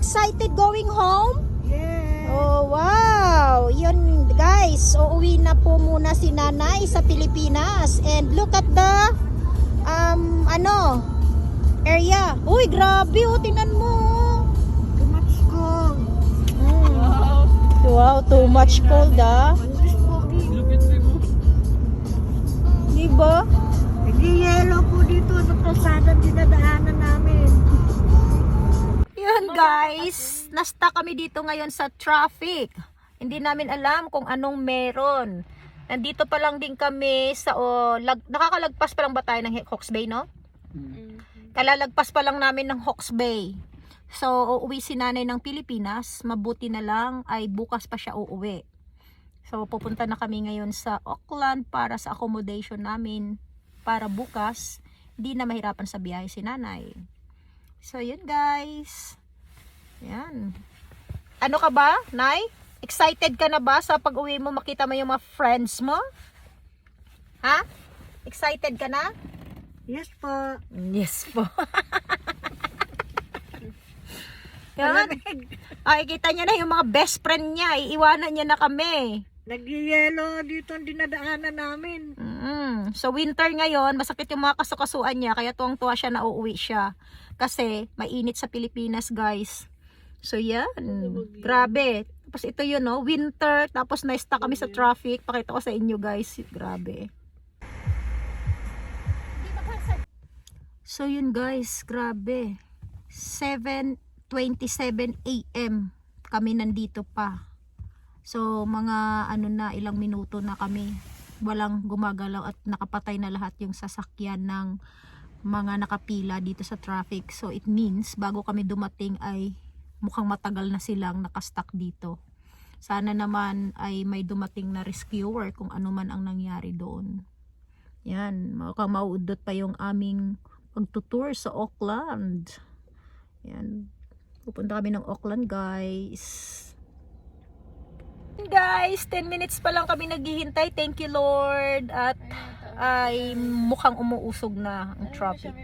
excited going home? Yes. Oh, wow. Yun, guys. Uuwi na po muna si nanay sa Pilipinas. And look at the, area. Uy, grabe. Oh, tingnan mo. Too much cold. Wow, too much cold, ah. Manis pogi. Diba? Nag-yellow po dito sa kalsada dinadaanan namin. Yun, guys. Nasta kami dito ngayon sa traffic. Hindi namin alam kung anong meron. Nandito pa lang din kami sa nakakalagpas pa lang ba tayo ng Hawke's Bay, no? Kalalagpas pa lang namin ng Hawke's Bay. So, uuwi si nanay ng Pilipinas. Mabuti na lang ay bukas pa siya uuwi. So, pupunta na kami ngayon sa Auckland para sa accommodation namin. Para bukas, hindi na mahirapan sa biyahe si nanay. So, yun guys. Yan. Ano ka ba, Nay? Excited ka na ba sa pag-uwi mo makita mo yung mga friends mo? Ha? Excited ka na? Yes po. Yes po. Yan. Ay, kita niya na yung mga best friend niya. Iiwanan niya na kami. Nag-yellow dito ang dinadaanan namin. So, winter ngayon, masakit yung mga kasukasuan niya. Kaya tuwang-tuwa siya na uuwi siya. Kasi, mainit sa Pilipinas, guys. So, yan. Grabe. Tapos ito yun, no? Winter. Tapos, na-stuck kami sa traffic. Pakita ko sa inyo, guys. Grabe. So yun guys, grabe. 7:27 AM kami nandito pa. So mga ilang minuto na kami. Walang gumagalaw at nakapatay na lahat yung sasakyan ng mga nakapila dito sa traffic. So it means bago kami dumating ay mukhang matagal na silang nakastuck dito. Sana naman ay may dumating na rescuer kung ano man ang nangyari doon. Yan, mukhang mauudot pa yung aming pagtutour sa Auckland. Yan. Pupunta kami ng Auckland, guys. Guys, 10 minutes pa lang kami naghihintay. Thank you, Lord. At ay mukhang umuusog na ang traffic.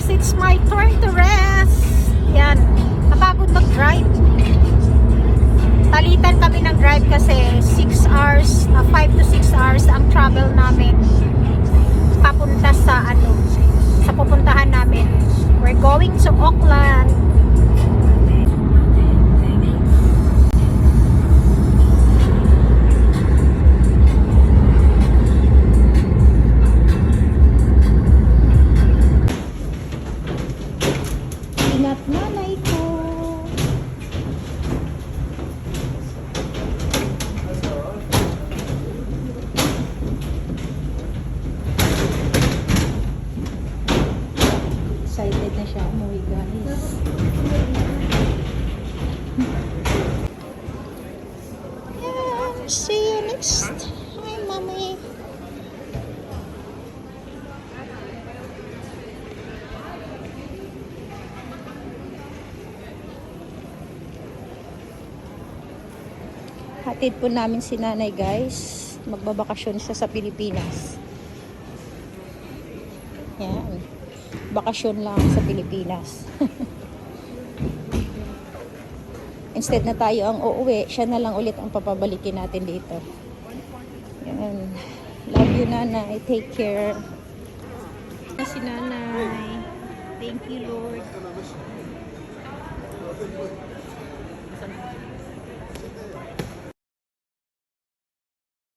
It's my turn to rest. Yan. Napagod mag-drive. Palitan kami ng drive kasi 6 hours, 5 to 6 hours ang travel namin papunta sa sa pupuntahan namin. We're going to Auckland. Ingat nanay ko. Excited na siya umuwi, guys. Yeah, see you next. Hi, mommy. Hatid po namin si nanay, guys. Magbabakasyon siya sa Pilipinas. Yan. Bakasyon lang sa Pilipinas. Instead na tayo ang uuwi, siya na lang ulit ang papabalikin natin dito. Yan. Love you, nanay. Take care. Si nanay. Thank you, Lord.